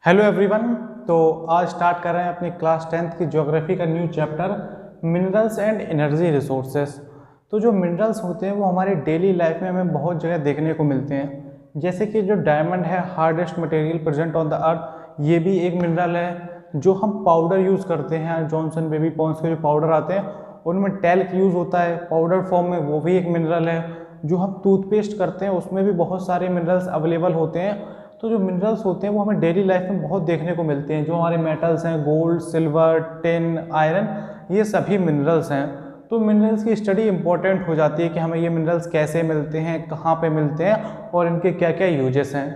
Hello everyone. तो आज start कर रहे हैं अपनी क्लास 10th की ज्योग्राफी का new chapter minerals and energy resources. तो जो मिनरल्स होते हैं वो हमारी डेली लाइफ में हमें बहुत जगह देखने को मिलते हैं, जैसे कि जो डायमंड है, hardest material present on the earth, ये भी एक मिनरल है। जो हम पाउडर यूज़ करते हैं, जॉनसन बेबी पॉन्ड्स के जो पाउडर आते हैं उनमें टैल्क यूज़ होता है पाउडर फॉर्म में, वो भी एक मिनरल है। जो हम टूथपेस्ट करते हैं उसमें भी बहुत सारे मिनरल्स अवेलेबल होते हैं। तो जो मिनरल्स होते हैं वो हमें डेली लाइफ में बहुत देखने को मिलते हैं। जो हमारे मेटल्स हैं, गोल्ड, सिल्वर, टिन, आयरन, ये सभी मिनरल्स हैं। तो मिनरल्स की स्टडी इंपॉर्टेंट हो जाती है कि हमें ये मिनरल्स कैसे मिलते हैं, कहाँ पे मिलते हैं और इनके क्या क्या यूजेस हैं।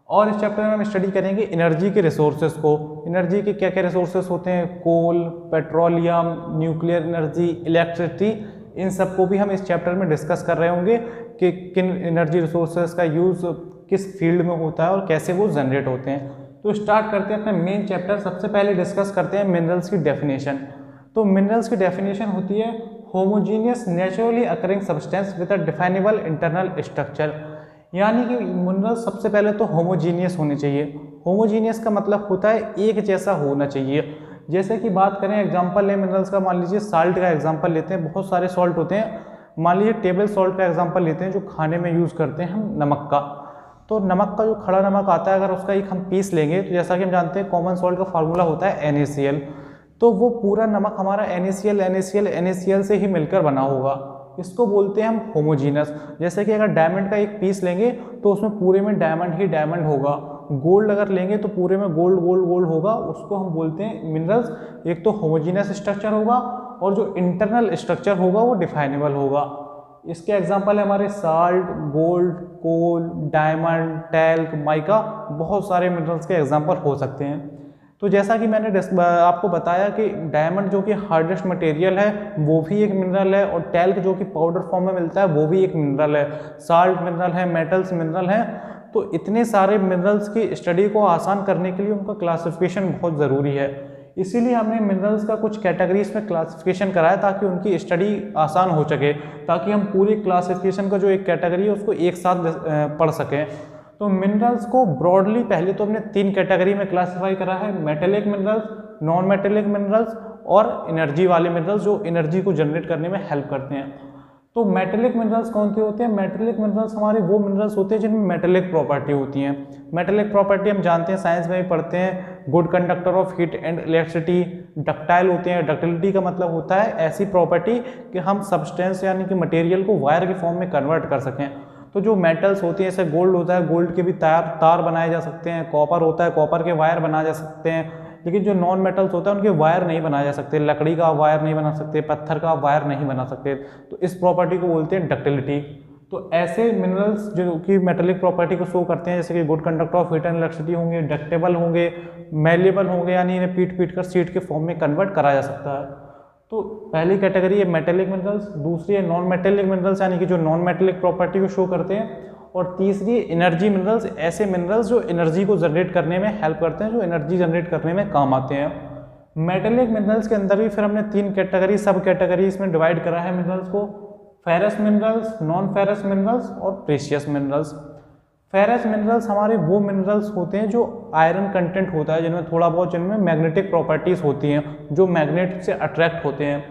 और इस चैप्टर में हम स्टडी करेंगे एनर्जी के रिसोर्सेज को। एनर्जी के क्या क्या रिसोर्सेज होते हैं, कोल, पेट्रोलियम, न्यूक्लियर एनर्जी, इलेक्ट्रिसिटी, इन सबको भी हम इस चैप्टर में डिस्कस कर रहे होंगे कि किन एनर्जी रिसोर्सेज का यूज़ किस फील्ड में होता है और कैसे वो जनरेट होते हैं। तो स्टार्ट करते हैं अपने मेन चैप्टर। सबसे पहले डिस्कस करते हैं मिनरल्स की डेफिनेशन। तो मिनरल्स की डेफिनेशन होती है homogeneous naturally occurring substance with a definable internal structure. यानी कि मिनरल्स सबसे पहले तो होमोजीनियस होने चाहिए। होमोजीनियस का मतलब होता है एक जैसा होना चाहिए। जैसे कि बात करें एग्जाम्पल लें मिनरल्स का, मान लीजिए साल्ट का एग्जाम्पल लेते हैं। बहुत सारे सॉल्ट होते हैं, मान लीजिए टेबल सॉल्ट का एग्जाम्पल लेते हैं जो खाने में यूज़ करते हैं हम, नमक का। तो नमक का जो खड़ा नमक आता है, अगर उसका एक हम पीस लेंगे तो जैसा कि हम जानते हैं कॉमन सॉल्ट का फार्मूला होता है NaCl। तो वो पूरा नमक हमारा NaCl से ही मिलकर बना होगा। इसको बोलते हैं हम होमोजीनस। जैसे कि अगर डायमंड का एक पीस लेंगे तो उसमें पूरे में डायमंड ही डायमंड होगा। गोल्ड अगर लेंगे तो पूरे में गोल्ड गोल्ड गोल्ड होगा। उसको हम बोलते हैं मिनरल्स। एक तो होमोजीनस स्ट्रक्चर होगा और जो इंटरनल स्ट्रक्चर होगा वो डिफाइनेबल होगा। इसके एग्जाम्पल है हमारे साल्ट, गोल्ड, कोल, डायमंड, टैल्क, माइका, बहुत सारे मिनरल्स के एग्जाम्पल हो सकते हैं। तो जैसा कि मैंने आपको बताया कि डायमंड जो कि हार्डेस्ट मटेरियल है वो भी एक मिनरल है, और टैल्क जो कि पाउडर फॉर्म में मिलता है वो भी एक मिनरल है, साल्ट मिनरल है, मेटल्स मिनरल है। तो इतने सारे मिनरल्स की स्टडी को आसान करने के लिए उनका क्लासिफिकेशन बहुत ज़रूरी है। इसीलिए हमने मिनरल्स का कुछ कैटेगरीज में क्लासिफिकेशन कराया ताकि उनकी स्टडी आसान हो सके, ताकि हम पूरी क्लासिफिकेशन का जो एक कैटेगरी है उसको एक साथ पढ़ सकें। तो मिनरल्स को ब्रॉडली पहले तो हमने 3 कैटेगरी में क्लासीफाई करा है, metallic minerals, non metallic minerals और एनर्जी वाले मिनरल्स जो एनर्जी को जनरेट करने में हेल्प करते हैं। तो मेटेलिक मिनरल्स कौन से होते हैं? मेटेलिक मिनरल्स हमारे वो मिनरल्स होते हैं जिनमें मेटेलिक प्रॉपर्टी होती हैं। मेटेलिक प्रॉपर्टी हम जानते हैं, साइंस में भी पढ़ते हैं, good conductor of heat and electricity, ductile होते हैं। डक्टिलिटी का मतलब होता है ऐसी प्रॉपर्टी कि हम सब्सटेंस यानी कि मटेरियल को वायर के फॉर्म में कन्वर्ट कर सकें। तो जो मेटल्स होती हैं, जैसे गोल्ड होता है, गोल्ड के भी तार बनाए जा सकते हैं। कॉपर होता है, कॉपर के वायर बनाए जा सकते हैं। लेकिन जो नॉन मेटल्स होता है उनके वायर नहीं बनाए जा सकते। लकड़ी का वायर नहीं बना सकते, पत्थर का वायर नहीं बना सकते। तो इस प्रॉपर्टी को बोलते हैं डक्टिलिटी। तो ऐसे मिनरल्स जो कि मेटेलिक प्रॉपर्टी को शो करते हैं, जैसे कि good conductor of heat and electricity होंगे, डक्टेबल होंगे, मेलेबल होंगे, यानी इन्हें पीट कर सीट के फॉर्म में कन्वर्ट करा जा सकता है। तो पहली कैटेगरी है मेटेलिक मिनरल्स, दूसरी है नॉन मेटेलिक मिनरल्स यानी कि जो नॉन मेटेलिक प्रॉपर्टी को शो करते हैं, और तीसरी एनर्जी मिनरल्स, ऐसे मिनरल्स जो एनर्जी को जनरेट करने में हेल्प करते हैं, जो एनर्जी जनरेट करने में काम आते हैं। मेटेलिक मिनरल्स के अंदर भी फिर हमने 3 कैटेगरी, सब कैटेगरी इसमें डिवाइड करा है मिनरल्स को, ferrous minerals, non ferrous minerals और प्रेशियस मिनरल्स। फेरस मिनरल्स हमारे वो मिनरल्स होते हैं जो आयरन कंटेंट होता है, जिनमें थोड़ा बहुत, जिनमें मैग्नेटिक प्रॉपर्टीज होती हैं, जो मैग्नेट से अट्रैक्ट होते हैं।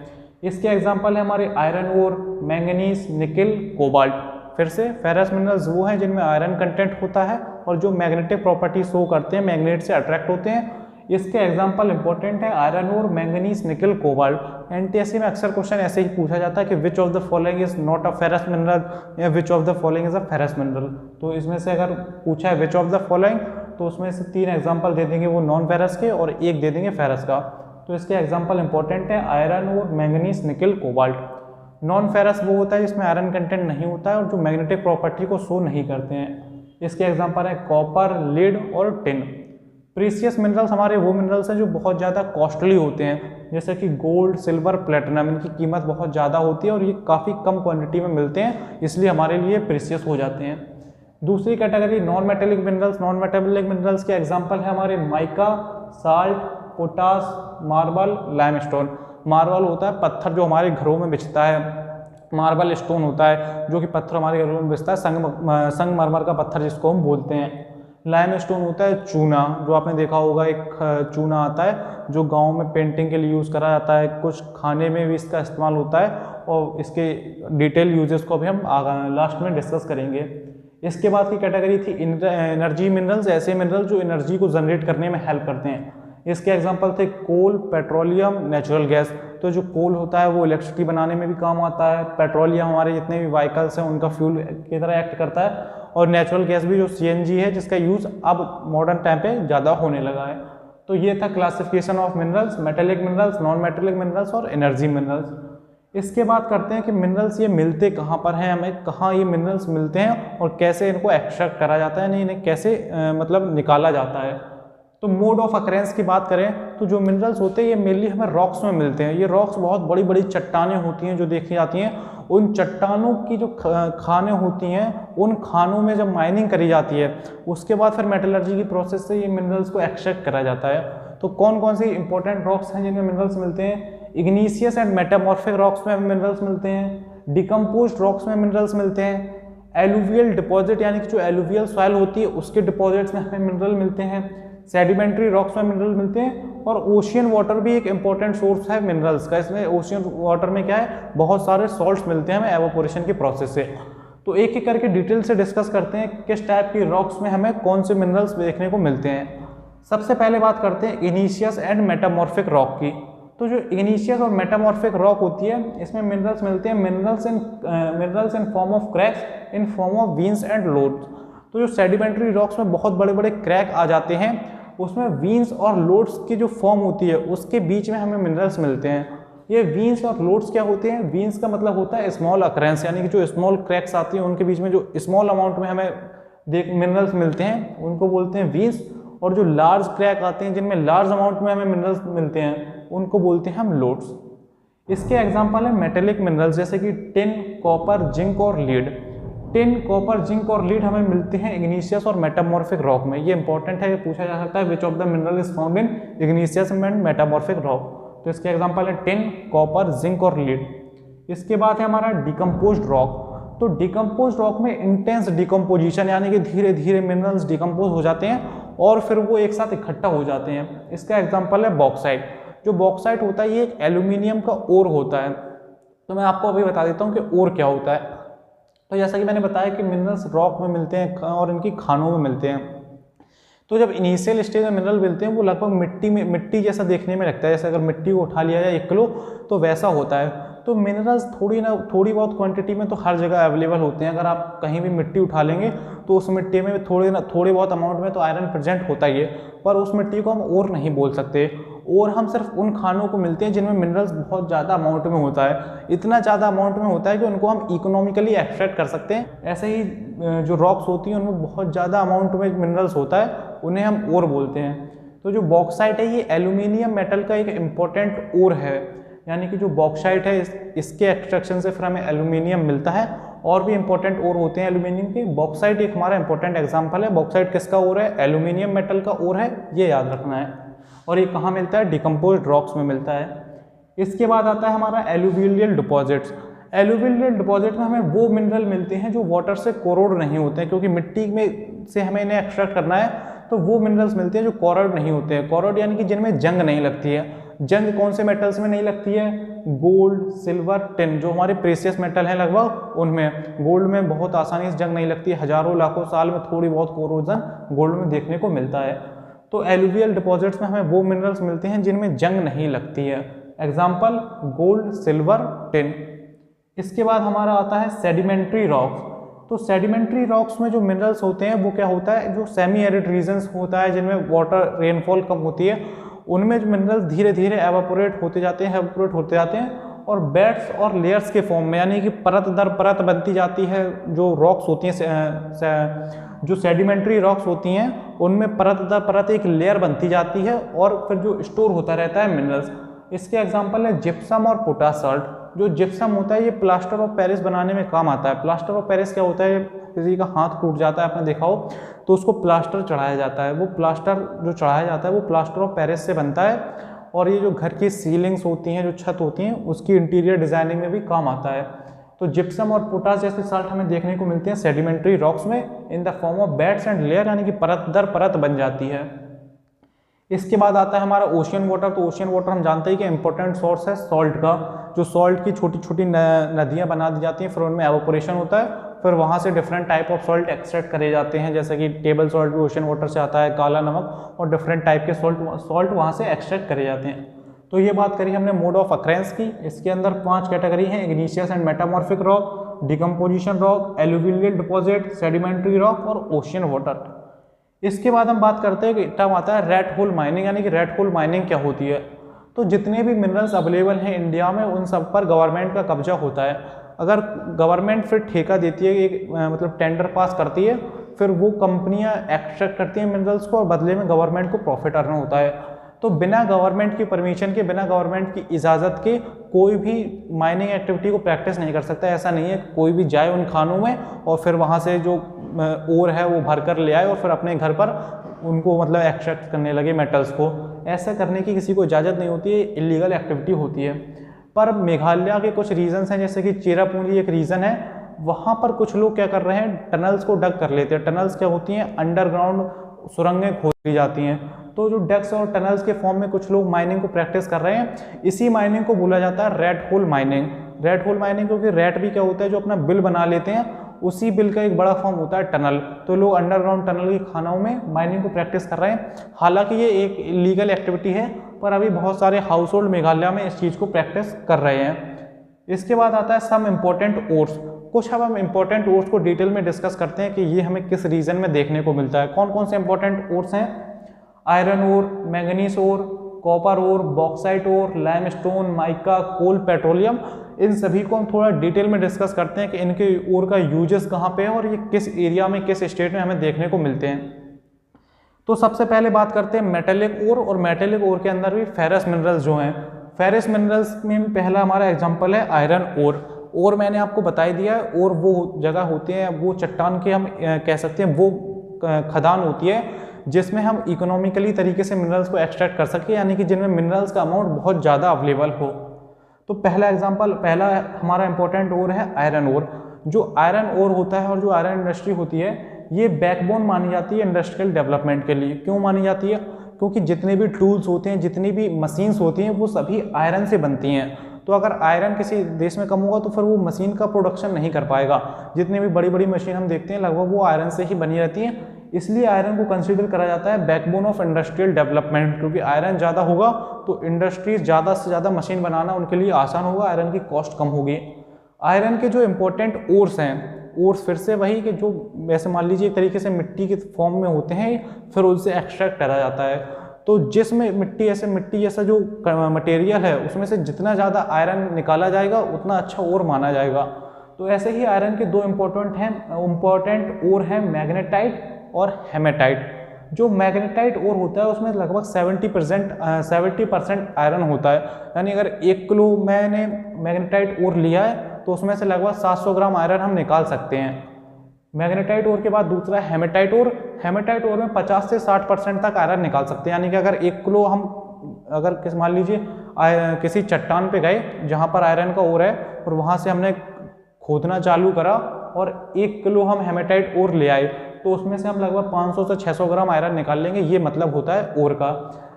इसके एग्जांपल है हमारे iron ore, manganese, nickel, cobalt. फिर से फेरस मिनरल्स वो हैं जिनमें आयरन कंटेंट होता है और जो मैग्नेटिक प्रॉपर्टी शो करते हैं, मैग्नेट से अट्रैक्ट होते हैं। इसके एग्जांपल इंपॉर्टेंट है iron ore, manganese, nickel, cobalt. NTSC में अक्सर क्वेश्चन ऐसे ही पूछा जाता है कि which of the following is not a ferrous mineral या which of the following is a ferrous mineral. तो इसमें से अगर पूछा है विच ऑफ द फॉलोइंग, तो उसमें से 3 एग्जाम्पल दे देंगे वो नॉन फेरस के और 1 दे देंगे फेरस का। तो इसके एग्जाम्पल इंपॉर्टेंट है iron ore, manganese, nickel, cobalt. Non ferrous वो होता है जिसमें आयरन कंटेंट नहीं होता है और जो मैग्नेटिक प्रॉपर्टी को शो नहीं करते हैं। इसके एग्जाम्पल है कॉपर, लीड और टिन। प्रीशियस मिनरल्स हमारे वो मिनरल्स हैं जो बहुत ज़्यादा कॉस्टली होते हैं, जैसे कि गोल्ड, सिल्वर, प्लेटिनम। इनकी कीमत बहुत ज़्यादा होती है और ये काफ़ी कम क्वांटिटी में मिलते हैं, इसलिए हमारे लिए प्रीशियस हो जाते हैं। दूसरी category non metallic minerals. Non metallic minerals के एग्जाम्पल है हमारे mica, salt, potash, marble, limestone. Marble होता है पत्थर जो हमारे घरों में बिछता है, मार्बल स्टोन होता है जो कि पत्थर हमारे घरों में बिछता है, संगमरमर का पत्थर जिसको हम बोलते हैं। लाइमस्टोन होता है चूना, जो आपने देखा होगा एक चूना आता है जो गांव में पेंटिंग के लिए यूज़ करा जाता है, कुछ खाने में भी इसका इस्तेमाल होता है और इसके डिटेल यूजेस को भी हम लास्ट में डिस्कस करेंगे। इसके बाद की कैटेगरी थी एनर्जी मिनरल्स, ऐसे मिनरल्स जो एनर्जी को जनरेट करने में हेल्प करते हैं। इसके एग्जांपल थे कोल, पेट्रोलियम, नेचुरल गैस। तो जो कोल होता है वो इलेक्ट्रिसिटी बनाने में भी काम आता है, पेट्रोलियम हमारे जितने भी व्हीकल्स हैं उनका फ्यूल की तरह एक्ट करता है, और नेचुरल गैस भी जो CNG है जिसका यूज़ अब मॉडर्न टाइम पे ज़्यादा होने लगा है। तो ये था classification of minerals, metallic minerals, non metallic minerals और एनर्जी मिनरल्स। इसके बाद करते हैं कि मिनरल्स ये मिलते कहाँ पर हैं, हमें कहाँ ये मिनरल्स मिलते हैं और कैसे इनको एक्सट्रैक्ट करा जाता है, इन्हें कैसे मतलब निकाला जाता है। तो मोड ऑफ अकरेंस की बात करें तो जो मिनरल्स होते हैं ये मेनली हमें रॉक्स में मिलते हैं। ये रॉक्स बहुत बड़ी बड़ी चट्टानें होती हैं जो देखी जाती हैं, उन चट्टानों की जो खानें होती हैं उन खानों में जब माइनिंग करी जाती है उसके बाद फिर मेटलर्जी की प्रोसेस से ये मिनरल्स को एक्सट्रैक्ट करा जाता है। तो कौन कौन सी इंपॉर्टेंट रॉक्स हैं जिनमें मिनरल्स मिलते हैं? इग्नीशियस एंड मेटामॉर्फिक रॉक्स में मिनरल्स मिलते हैं, डिकम्पोज्ड रॉक्स में मिनरल्स मिलते हैं, एलुवियल डिपॉजिट यानी कि जो एलुवियल सॉइल होती है उसके डिपॉजिट्स में हमें मिनरल मिलते हैं, सेडिमेंट्री रॉक्स में मिनरल मिलते हैं, और ओशियन वाटर भी एक इंपॉर्टेंट सोर्स है मिनरल्स का। इसमें ओशियन वाटर में क्या है, बहुत सारे सॉल्ट्स मिलते हैं हमें एवापोरेशन की प्रोसेस से। तो एक एक करके डिटेल से डिस्कस करते हैं किस टाइप की रॉक्स में हमें कौन से मिनरल्स देखने को मिलते हैं। सबसे पहले बात करते हैं इग्नीशियस एंड मेटामॉर्फिक रॉक की। तो जो इग्नीशियस और मेटामॉर्फिक रॉक होती है इसमें मिनरल्स मिलते हैं, minerals in form of cracks in form of veins and lodes. तो जो सेडिमेंट्री रॉक्स में बहुत बड़े बड़े क्रैक आ जाते हैं उसमें वीन्स और लोड्स की जो फॉर्म होती है उसके बीच में हमें मिनरल्स मिलते हैं। ये वीन्स और लोड्स क्या होते हैं? वीन्स का मतलब होता है स्मॉल अकरेंस, यानी कि जो स्मॉल क्रैक्स आती हैं उनके बीच में जो स्मॉल अमाउंट में हमें मिनरल्स मिलते हैं उनको बोलते हैं वीन्स, और जो लार्ज क्रैक आते हैं जिनमें लार्ज अमाउंट में हमें मिनरल्स मिलते हैं उनको बोलते हैं हम लोड्स। इसके एग्जाम्पल है मेटेलिक मिनरल्स जैसे कि टिन, कॉपर, जिंक और लीड। टिन, कॉपर, जिंक और लीड हमें मिलते हैं इग्नीशियस और मेटामॉर्फिक रॉक में। ये इंपॉर्टेंट है, ये पूछा जा सकता है विच of the mineral is found in इग्नीशियस and metamorphic rock. तो इसके एग्जांपल है टिन, कॉपर, जिंक और लीड। इसके बाद है हमारा डिकम्पोज्ड रॉक। तो डिकम्पोज्ड रॉक में इंटेंस डिकम्पोजिशन यानी कि धीरे धीरे मिनरल्स डिकम्पोज हो जाते हैं और फिर वो एक साथ इकट्ठा हो जाते हैं। इसका एग्जाम्पल है बॉक्साइट। जो बॉक्साइट होता है ये एक एल्यूमिनियम का ओर होता है। तो मैं आपको अभी बता देता हूँ कि ओर क्या होता है। तो जैसा कि मैंने बताया कि मिनरल्स रॉक में मिलते हैं और इनकी खानों में मिलते हैं। तो जब इनिशियल स्टेज में मिनरल मिलते हैं वो लगभग मिट्टी जैसा देखने में लगता है, जैसे अगर मिट्टी को उठा लिया जाए 1 किलो तो वैसा होता है। तो मिनरल्स थोड़ी बहुत क्वांटिटी में तो हर जगह अवेलेबल होते हैं। अगर आप कहीं भी मिट्टी उठा लेंगे तो उस मिट्टी में थोड़े बहुत अमाउंट में तो आयरन प्रेजेंट होता ही है, पर उस मिट्टी को हम और नहीं बोल सकते। और हम सिर्फ उन खानों को मिलते हैं जिनमें मिनरल्स बहुत ज़्यादा अमाउंट में होता है, इतना ज़्यादा अमाउंट में होता है कि उनको हम इकोनॉमिकली एक्सट्रैक्ट कर सकते हैं। ऐसे ही जो रॉक्स होती हैं उनमें बहुत ज़्यादा अमाउंट में मिनरल्स होता है, उन्हें हम ओर बोलते हैं। तो जो बॉक्साइट है ये एल्यूमिनियम मेटल का एक इम्पोर्टेंट ओर है, यानी कि जो बॉक्साइट है इसके एक्सट्रैक्शन से फिर हमें एल्यूमिनियम मिलता है। और भी इंपॉर्टेंट ओर होते हैं एल्यूमिनियम के, बॉक्साइट एक हमारा इंपॉर्टेंट एग्जांपल है। बॉक्साइट किसका ओर है? एल्यूमिनियम मेटल का ओर है, ये याद रखना है। और ये कहाँ मिलता है? डिकम्पोज्ड रॉक्स में मिलता है। इसके बाद आता है हमारा एलुवियल डिपॉजिट्स। एलुवियल डिपॉजिट में हमें वो मिनरल मिलते हैं जो वाटर से कोरोड नहीं होते हैं, क्योंकि मिट्टी में से हमें इन्हें एक्सट्रैक्ट करना है तो वो मिनरल्स मिलते हैं जो कोरोड नहीं होते हैं। कोरोड यानी कि जिनमें जंग नहीं लगती है। जंग कौन से मेटल्स में नहीं लगती है? गोल्ड, सिल्वर, टिन, जो हमारे प्रेशियस मेटल हैं लगभग उनमें। गोल्ड में बहुत आसानी से जंग नहीं लगती है, हजारों लाखों साल में थोड़ी बहुत कोरोजन गोल्ड में देखने को मिलता है। तो एलुवियल डिपॉजिट्स में हमें वो मिनरल्स मिलते हैं जिनमें जंग नहीं लगती है। Example gold, silver, tin. इसके बाद हमारा आता है सेडिमेंट्री रॉक्स। तो सेडिमेंट्री रॉक्स में जो मिनरल्स होते हैं वो क्या होता है? जो सेमी एरिड रीजन्स होता है जिनमें वाटर रेनफॉल कम होती है उनमें जो मिनरल्स धीरे धीरे एवापोरेट होते जाते हैं और बेड्स और लेयर्स के फॉर्म में, यानी कि परत दर परत बनती जाती है। जो रॉक्स होती हैं, जो सेडिमेंट्री रॉक्स होती हैं उनमें परत दर परत एक लेयर बनती जाती है और फिर जो स्टोर होता रहता है मिनरल्स। इसके एग्जांपल है जिप्सम और पोटाश सॉल्ट। जो जिप्सम होता है ये प्लास्टर ऑफ पेरिस बनाने में काम आता है। प्लास्टर ऑफ पेरिस क्या होता है? किसी का हाथ टूट जाता है, आपने देखा हो, तो उसको प्लास्टर चढ़ाया जाता है। वो प्लास्टर जो चढ़ाया जाता है वो प्लास्टर ऑफ पेरिस से बनता है और ये जो घर की सीलिंग्स होती हैं, जो छत होती हैं, उसकी इंटीरियर डिजाइनिंग में भी काम आता है। तो जिप्सम और पोटाश जैसे साल्ट हमें देखने को मिलते हैं सेडिमेंट्री रॉक्स में इन the form of beds and layer, यानी कि परत दर परत बन जाती है। इसके बाद आता है हमारा ओशियन वाटर। तो ओशियन वाटर हम जानते हैं कि इंपॉर्टेंट सोर्स है सॉल्ट का, जो सॉल्ट की छोटी छोटी नदियाँ बना दी जाती हैं, फिर उनमें एवोपोरेशन होता है, फिर वहाँ से different type of salt extract करे जाते हैं, जैसे कि टेबल सॉल्ट भी ओशियन वाटर से आता है, काला नमक और डिफरेंट टाइप के सॉल्ट वहाँ से एक्सट्रैक्ट करे जाते हैं। तो ये बात करी हमने मोड ऑफ अक्रेंस की। इसके अंदर 5 कैटेगरी हैं, इग्नीशियस and metamorphic rock, decomposition rock, alluvial deposit, sedimentary rock और ओशियन वाटर। इसके बाद हम बात करते हैं कि टर्म आता है रेड होल माइनिंग, यानी कि रेड होल माइनिंग क्या होती है। तो जितने भी मिनरल्स अवेलेबल हैं इंडिया में उन सब पर गवर्नमेंट का कब्जा होता है। अगर गवर्नमेंट फिर ठेका देती है, एक मतलब टेंडर पास करती है, फिर वो कंपनियां एक्सट्रैक्ट करती हैं मिनरल्स को और बदले में गवर्नमेंट को प्रॉफिट अर्न होता है। तो बिना गवर्नमेंट की परमिशन के, बिना गवर्नमेंट की इजाज़त के कोई भी माइनिंग एक्टिविटी को प्रैक्टिस नहीं कर सकता। ऐसा नहीं है कोई भी जाए उन खानों में और फिर वहाँ से जो ओर है वो भर कर ले आए और फिर अपने घर पर उनको मतलब एक्सट्रैक्ट करने लगे मेटल्स को। ऐसा करने की किसी को इजाज़त नहीं होती है, इलीगल एक्टिविटी होती है। पर मेघालय के कुछ रीजन्स हैं, जैसे कि चेरापूंजी एक रीज़न है, वहाँ पर कुछ लोग क्या कर रहे हैं, टनल्स को डग कर लेते हैं। टनल्स क्या होती हैं, अंडरग्राउंड सुरंगें खोदी जाती हैं। तो जो डक्स और टनल्स के फॉर्म में कुछ लोग माइनिंग को प्रैक्टिस कर रहे हैं। इसी माइनिंग को बोला जाता है red hole mining. Red hole mining क्योंकि रेड भी क्या होता है, जो अपना बिल बना लेते हैं, उसी बिल का एक बड़ा फॉर्म होता है टनल। तो लोग अंडरग्राउंड टनल की खानों में माइनिंग को प्रैक्टिस कर रहे हैं। हालांकि ये एक लीगल एक्टिविटी है, पर अभी बहुत सारे हाउस होल्ड मेघालय में इस चीज़ को प्रैक्टिस कर रहे हैं। इसके बाद आता है सम इम्पोर्टेंट ओर्स। कुछ अब हम इम्पोर्टेंट ओर्स को डिटेल में डिस्कस करते हैं कि ये हमें किस रीजन में देखने को मिलता है। कौन कौन से इंपॉर्टेंट ओर्स हैं, iron ore, manganese ore, copper ore, bauxite ore, limestone, mica, coal, petroleum. इन सभी को हम थोड़ा डिटेल में डिस्कस करते हैं कि इनके ओर का यूजेस कहाँ पे है और ये किस एरिया में, किस स्टेट में हमें देखने को मिलते हैं। तो सबसे पहले बात करते हैं मेटेलिक ओर, और मेटेलिक ओर के अंदर भी फेरस मिनरल्स जो हैं। फेरस मिनरल्स में पहला हमारा एग्जांपल है आयरन ओर। और मैंने आपको बता ही दिया है, और वो जगह होते हैं, वो चट्टान के हम कह सकते हैं, वो खदान होती है जिसमें हम इकोनॉमिकली तरीके से मिनरल्स को एक्सट्रैक्ट कर सकें, यानी कि जिनमें मिनरल्स का अमाउंट बहुत ज़्यादा अवेलेबल हो। तो पहला हमारा इंपॉर्टेंट ओर है आयरन ओर। जो आयरन ओर होता है और जो आयरन इंडस्ट्री होती है, ये बैकबोन मानी जाती है इंडस्ट्रियल डेवलपमेंट के लिए। क्यों मानी जाती है? क्योंकि जितने भी टूल्स होते हैं, जितनी भी मशीन्स होती हैं, वो सभी आयरन से बनती हैं। तो अगर आयरन किसी देश में कम होगा तो फिर वो मशीन का प्रोडक्शन नहीं कर पाएगा। जितनी भी बड़ी बड़ी मशीन हम देखते हैं लगभग वो आयरन से ही बनी रहती हैं। इसलिए आयरन को कंसीडर करा जाता है बैकबोन ऑफ इंडस्ट्रियल डेवलपमेंट, क्योंकि आयरन ज़्यादा होगा तो इंडस्ट्रीज ज़्यादा से ज़्यादा मशीन बनाना उनके लिए आसान होगा, आयरन की कॉस्ट कम होगी। आयरन के जो इंपॉर्टेंट ओर्स हैं, ओर्स फिर से वही कि जो वैसे मान लीजिए एक तरीके से मिट्टी के फॉर्म में होते हैं, फिर उनसे एक्सट्रैक्ट करा जाता है। तो जिसमें मिट्टी जैसा जो मटेरियल है उसमें से जितना ज़्यादा आयरन निकाला जाएगा उतना अच्छा ओर माना जाएगा। तो ऐसे ही आयरन के दो इम्पोर्टेंट ओर हैं, मैग्नेटाइट और हेमेटाइट। जो मैग्नेटाइट ओर होता है उसमें लगभग 70% आयरन होता है। यानी अगर 1 किलो मैंने मैग्नेटाइट ओर लिया है तो उसमें से लगभग 700 ग्राम आयरन हम निकाल सकते हैं। मैग्नेटाइट ओर के बाद दूसरा हेमेटाइट ओर। हेमेटाइट ओर में 50 से 60% तक आयरन निकाल सकते हैं। यानी कि अगर 1 किलो हम अगर मान लीजिए किसी चट्टान पे गए जहाँ पर आयरन का ओर है और वहाँ से हमने खोदना चालू करा और 1 किलो हम हेमेटाइट ओर ले आए तो उसमें से हम लगभग 500 से 600 ग्राम आयरन निकाल लेंगे। ये मतलब होता है ओर का।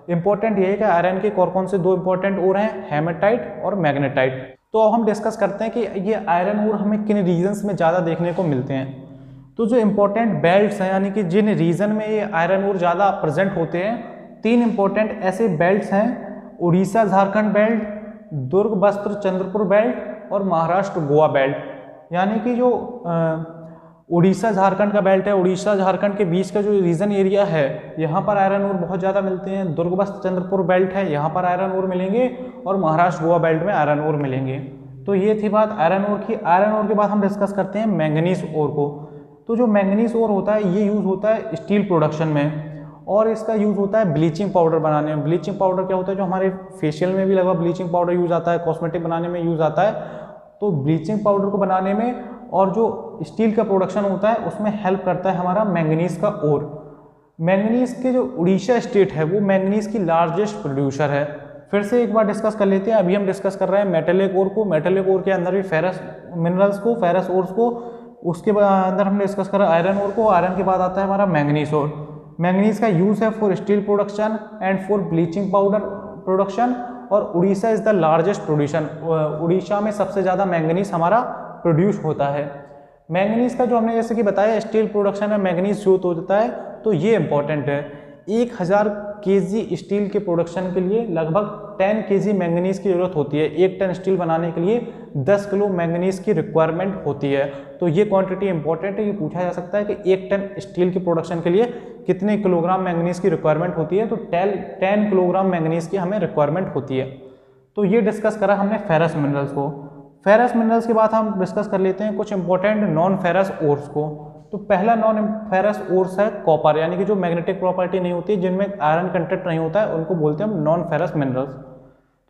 इंपॉर्टेंट ये है कि आयरन के कौन से दो इंपॉर्टेंट ओर हैं, हेमेटाइट और मैग्नेटाइट। तो अब हम डिस्कस करते हैं कि ये आयरन ओर हमें किन रीजन्स में ज़्यादा देखने को मिलते हैं। तो जो इंपॉर्टेंट बेल्ट्स हैं, यानी कि जिन रीजन में ये आयरन ओर ज़्यादा प्रेजेंट होते हैं, 3 इंपॉर्टेंट ऐसे बेल्ट्स हैं, उड़ीसा झारखंड बेल्ट, दुर्ग बस्त्र चंद्रपुर बेल्ट और महाराष्ट्र गोवा बेल्ट। यानी कि जो उड़ीसा झारखंड का बेल्ट है, उड़ीसा झारखंड के बीच का जो रीजन एरिया है, यहाँ पर आयरन ओर बहुत ज़्यादा मिलते हैं। दुर्ग बस्त्र चंद्रपुर बेल्ट है, यहाँ पर आयरन ओर मिलेंगे और महाराष्ट्र गोवा बेल्ट में आयरन ओर मिलेंगे। तो ये थी बात आयरन ओर की। आयरन ओर के बाद हम डिस्कस करते हैं मैंगनीज ओर को। तो जो मैंगनीज ओर होता है ये यूज़ होता है स्टील प्रोडक्शन में और इसका यूज़ होता है ब्लीचिंग पाउडर बनाने में। ब्लीचिंग पाउडर क्या होता है, जो हमारे फेशियल में भी लगभग ब्लीचिंग पाउडर यूज़ आता है, कॉस्मेटिक बनाने में यूज़ आता है। तो ब्लीचिंग पाउडर को बनाने में और जो स्टील का प्रोडक्शन होता है उसमें हेल्प करता है हमारा मैंगनीज का ओर। मैंगनीज के जो उड़ीसा स्टेट है वो मैंगनीज की लार्जेस्ट प्रोड्यूसर है। फिर से एक बार डिस्कस कर लेते हैं। अभी हम डिस्कस कर रहे हैं मेटेलिक ओर को। मेटेलिक ओर के अंदर भी फेरस मिनरल्स को, फेरस ओर्स को, उसके अंदर हम डिस्कस कर रहे हैं आयरन ओर को। आयरन के बाद आता है हमारा मैंगनीज ओर। मैंगनीज का यूज़ है for steel production and for bleaching powder production, और Orissa is the largest production. Orissa में सबसे ज़्यादा मैंगनीज हमारा प्रोड्यूस होता है। मैंगनीज का जो हमने जैसे कि बताया स्टील प्रोडक्शन में मैंगनीज यूज होता है, तो ये इंपॉर्टेंट है। 1000 केजी स्टील के प्रोडक्शन के लिए लगभग 10 केजी मैंगनीज की जरूरत होती है। 1 टन स्टील बनाने के लिए 10 किलो मैंगनीज की रिक्वायरमेंट होती है। तो ये क्वांटिटी इंपॉर्टेंट है। ये पूछा जा सकता है कि 1 टन स्टील की प्रोडक्शन के लिए कितने किलोग्राम मैंगनीज की रिक्वायरमेंट होती है, तो 10 किलोग्राम मैंगनीज की हमें रिक्वायरमेंट होती है। तो ये डिस्कस करा हमने फेरस मिनरल्स को। फेरस मिनरल्स के बाद हम डिस्कस कर लेते हैं कुछ इंपॉर्टेंट नॉन फेरस ओर्स को। तो पहला नॉन फेरस ओर्स है कॉपर, यानी कि जो मैग्नेटिक प्रॉपर्टी नहीं होती, जिनमें आयरन कंटेंट नहीं होता है, उनको बोलते हैं हम नॉन फेरस मिनरल्स।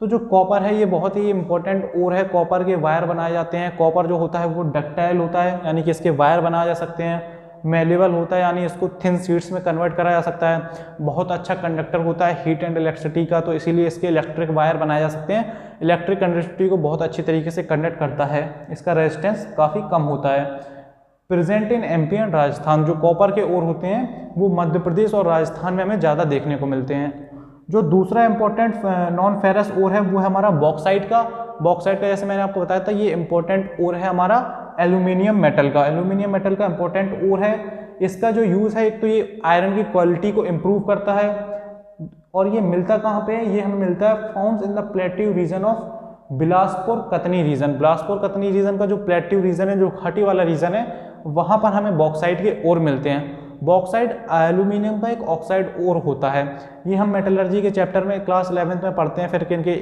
तो जो कॉपर है ये बहुत ही इंपॉर्टेंट ओर है। कॉपर के वायर बनाए जाते हैं। कॉपर जो होता है वो डक्टाइल होता है, यानी कि इसके वायर बनाए जा सकते हैं। मेलेबल होता है, यानी इसको थिन शीट्स में कन्वर्ट करा जा सकता है। बहुत अच्छा कंडक्टर होता है हीट एंड इलेक्ट्रिसिटी का, तो इसीलिए इसके इलेक्ट्रिक वायर बनाए जा सकते हैं। इलेक्ट्रिक कंडक्टिविटी को बहुत अच्छी तरीके से कंडक्ट करता है। इसका रेजिस्टेंस काफ़ी कम होता है। Present in MP and Rajasthan. जो कॉपर के ओर होते हैं वो मध्य प्रदेश और राजस्थान में हमें ज़्यादा देखने को मिलते हैं। जो दूसरा इंपॉर्टेंट नॉन फेरस ओर है वो है हमारा बॉक्साइट का। बॉक्साइट का जैसे मैंने आपको बताया था, ये इंपॉर्टेंट ओर है हमारा एल्यूमिनियम मेटल का। एल्यूमिनियम मेटल का इंपॉर्टेंट ओर है। इसका जो यूज़ है, एक तो ये आयरन की क्वालिटी को इम्प्रूव करता है, और ये मिलता कहाँ पे है, ये हमें मिलता है found in the plateau region of Bilaspur Katni region. Bilaspur Katni region का जो प्लेट्यू रीजन है, जो घाटी वाला रीजन है, वहाँ पर हमें बॉक्साइट के ओर मिलते हैं। बॉक्साइट एल्यूमिनियम का एक ऑक्साइड ओर होता है। ये हम मेटलर्जी के चैप्टर में क्लास 11th में पढ़ते हैं। फिर इनके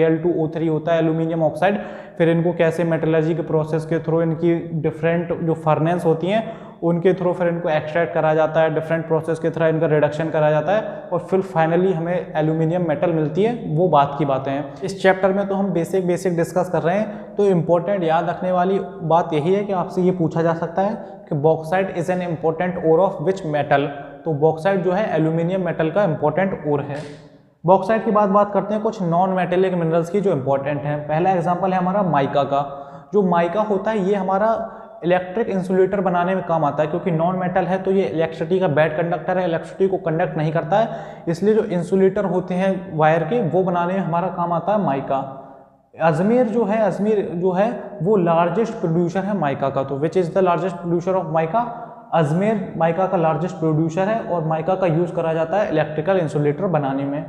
Al2O3 होता है एल्यूमिनियम ऑक्साइड। फिर इनको कैसे मेटलर्जी के प्रोसेस के थ्रू इनकी डिफरेंट जो फर्नेस होती हैं उनके थ्रू फिर इनको एक्सट्रैक्ट करा जाता है। डिफरेंट प्रोसेस के थ्रू इनका रिडक्शन करा जाता है, और फिर फाइनली हमें एल्यूमिनियम मेटल मिलती है। वो बात की बातें हैं। इस चैप्टर में तो हम बेसिक डिस्कस कर रहे हैं। तो इम्पोर्टेंट याद रखने वाली बात यही है कि आपसे ये पूछा जा सकता है कि bauxite is an important ore of which metal. तो बॉक्साइट जो है एल्यूमिनियम मेटल का इम्पोर्टेंट ओर है। बॉक्साइट की बात करते हैं कुछ नॉन मेटेलिक मिनरल्स की जो इंपॉर्टेंट है। पहला एग्जांपल है हमारा माइका का। जो माइका होता है ये हमारा इलेक्ट्रिक इंसुलेटर बनाने में काम आता है, क्योंकि नॉन मेटल है तो ये इलेक्ट्रिसिटी का बैड कंडक्टर है, इलेक्ट्रिसिटी को कंडक्ट नहीं करता है। इसलिए जो इंसुलेटर होते हैं वायर के, वो बनाने में हमारा काम आता है माइका। अजमेर जो है वो लार्जेस्ट प्रोड्यूसर है माइका का। तो विच is the largest producer of mica? Ajmer mica का लार्जेस्ट प्रोड्यूसर है, और माइका का यूज़ करा जाता है इलेक्ट्रिकल इंसुलेटर बनाने में।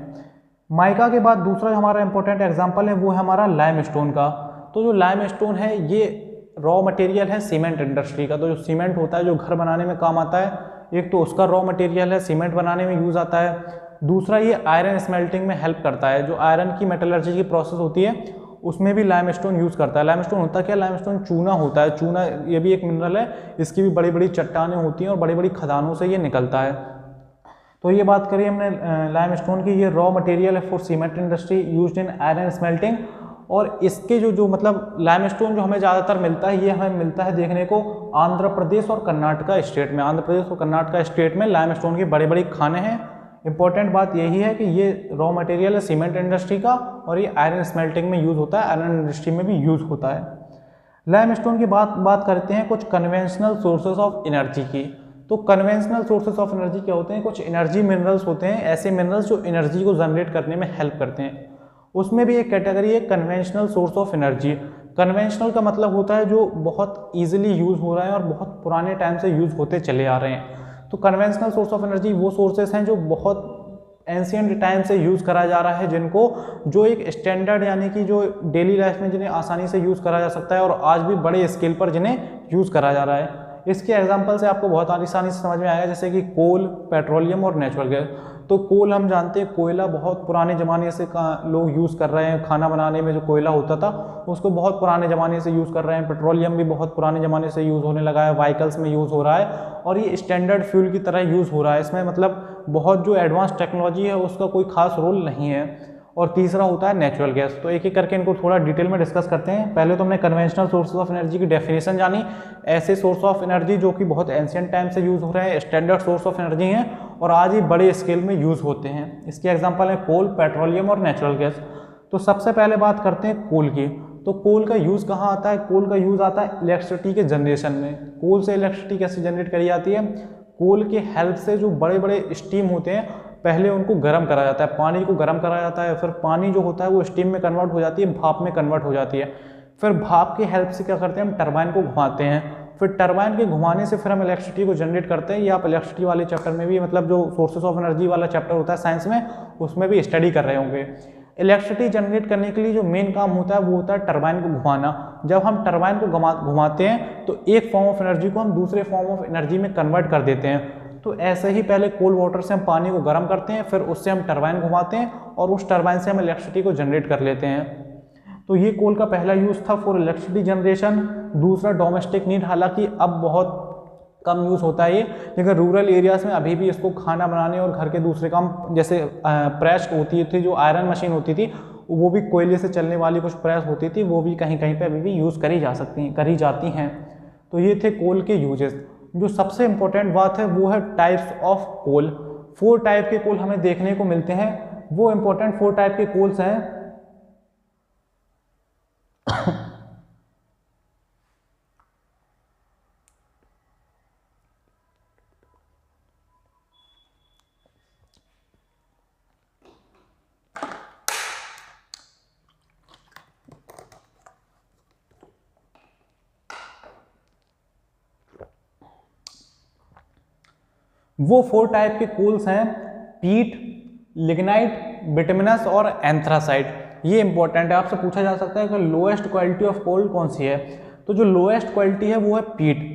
माइका के बाद दूसरा हमारा इंपॉर्टेंट एग्जाम्पल है वो है हमारा लाइमस्टोन का। तो जो लाइमस्टोन है ये रॉ मटेरियल है सीमेंट इंडस्ट्री का। तो जो सीमेंट होता है जो घर बनाने में काम आता है, एक तो उसका रॉ मटेरियल है, सीमेंट बनाने में यूज़ आता है। दूसरा ये आयरन स्मेल्टिंग में हेल्प करता है। जो आयरन की मेटलर्जी की प्रोसेस होती है उसमें भी लाइमस्टोन यूज़ करता है। लाइमस्टोन होता क्या? लाइमस्टोन चूना होता है। चूना ये भी एक मिनरल है। इसकी भी बड़ी बड़ी चट्टानें होती हैं और बड़ी बड़ी खदानों से ये निकलता है। तो ये बात करी हमने लाइमस्टोन की। ये रॉ मटेरियल है for cement industry used in iron smelting. और इसके जो मतलब लाइमस्टोन जो हमें ज़्यादातर मिलता है, ये हमें मिलता है देखने को आंध्र प्रदेश और कर्नाटका स्टेट में। आंध्र प्रदेश और कर्नाटका स्टेट में लाइमस्टोन की बड़ी बड़ी खाने हैं। इंपॉर्टेंट बात यही है कि ये रॉ मटेरियल है सीमेंट इंडस्ट्री का, और ये आयरन स्मेल्टिंग में यूज़ होता है, आयरन इंडस्ट्री में भी यूज़ होता है। लाइमस्टोन की बात करते हैं कुछ कन्वेंशनल सोर्सेज ऑफ एनर्जी की। तो कन्वेंशनल सोर्सेज ऑफ एनर्जी क्या होते हैं? कुछ एनर्जी मिनरल्स होते हैं, ऐसे मिनरल्स जो एनर्जी को जनरेट करने में हेल्प करते हैं। उसमें भी एक कैटेगरी है conventional source of energy. Conventional का मतलब होता है जो बहुत ईजिली यूज़ हो रहा है और बहुत पुराने टाइम से यूज़ होते चले आ रहे हैं। तो कन्वेंशनल सोर्स ऑफ एनर्जी वो सोर्सेस हैं जो बहुत एंशिएंट टाइम से यूज़ करा जा रहा है, जिनको जो एक स्टैंडर्ड यानी कि जो डेली लाइफ में जिन्हें आसानी से यूज़ करा जा सकता है, और आज भी बड़े स्केल पर जिन्हें यूज़ करा जा रहा है। इसके एग्जांपल से आपको बहुत आसानी से समझ में आएगा, जैसे कि कोल, पेट्रोलियम और नेचुरल गैस। तो कोल हम जानते हैं, कोयला बहुत पुराने ज़माने से लोग यूज़ कर रहे हैं। खाना बनाने में जो कोयला होता था उसको बहुत पुराने ज़माने से यूज़ कर रहे हैं। पेट्रोलियम भी बहुत पुराने ज़माने से यूज़ होने लगा है, व्हीकल्स में यूज़ हो रहा है, और ये स्टैंडर्ड फ्यूल की तरह यूज़ हो रहा है। इसमें मतलब बहुत जो एडवांस टेक्नोलॉजी है उसका कोई खास रोल नहीं है। और तीसरा होता है नेचुरल गैस। तो एक एक करके इनको थोड़ा डिटेल में डिस्कस करते हैं। पहले तो हमने कन्वेंशनल सोर्सेज ऑफ एनर्जी की डेफिनेशन जानी, ऐसे सोर्स ऑफ एनर्जी जो कि बहुत एंशिएंट टाइम से यूज हो रहे हैं, स्टैंडर्ड सोर्स ऑफ एनर्जी हैं और आज ही बड़े स्केल में यूज होते हैं। इसके एग्जांपल है कोल, पेट्रोलियम और नेचुरल गैस। तो सबसे पहले बात करते हैं कोल की। तो कोल का यूज कहाँ आता है? कोल का यूज आता है इलेक्ट्रिसिटी के जनरेशन में। कोल से इलेक्ट्रिसिटी कैसे जनरेट करी जाती है? कोल के हेल्प से जो बड़े बड़े स्टीम होते हैं, पहले उनको गर्म करा जाता है, पानी को गर्म करा जाता है, फिर पानी जो होता है वो स्टीम में कन्वर्ट हो जाती है, भाप में कन्वर्ट हो जाती है। फिर भाप की हेल्प से क्या करते हैं? हम टरबाइन को घुमाते हैं, फिर टरबाइन के घुमाने से फिर हम इलेक्ट्रिसिटी को जनरेट करते हैं। ये आप इलेक्ट्रिसिटी वाले चैप्टर में भी, मतलब जो सोर्सेज ऑफ एनर्जी वाला चैप्टर होता है साइंस में, उसमें भी स्टडी कर रहे होंगे। इलेक्ट्रिसिटी जनरेट करने के लिए जो मेन काम होता है वो होता है टरबाइन को घुमाना। जब हम टरबाइन को घुमाते हैं तो एक फॉर्म ऑफ एनर्जी को हम दूसरे फॉर्म ऑफ एनर्जी में कन्वर्ट कर देते हैं। तो ऐसे ही पहले कोल वाटर से हम पानी को गर्म करते हैं, फिर उससे हम टरबाइन घुमाते हैं और उस टरबाइन से हम इलेक्ट्रिसिटी को जनरेट कर लेते हैं। तो ये कोल का पहला यूज था फॉर इलेक्ट्रिसिटी जनरेशन। दूसरा डोमेस्टिक नीड, हालांकि अब बहुत कम यूज़ होता है ये, लेकिन रूरल एरियाज़ में अभी भी इसको खाना बनाने और घर के दूसरे काम, जैसे प्रेस होती थी, जो आयरन मशीन होती थी, वो भी कोयले से चलने वाली कुछ प्रेस होती थी, वो भी कहीं कहीं पे अभी भी यूज़ करी जाती हैं। तो ये थे कोल के यूजेस। जो सबसे इम्पोर्टेंट बात है वो है टाइप्स ऑफ कोल। 4 टाइप के कोल हमें देखने को मिलते हैं। वो इम्पोर्टेंट 4 टाइप के कोल्स हैं। वो 4 टाइप के कोल्स हैं: पीट, लिग्नाइट, बिटुमिनस और एंथ्रासाइट। ये इंपॉर्टेंट है, आपसे पूछा जा सकता है कि लोएस्ट क्वालिटी ऑफ कोल कौन सी है। तो जो लोएस्ट क्वालिटी है वो है पीट।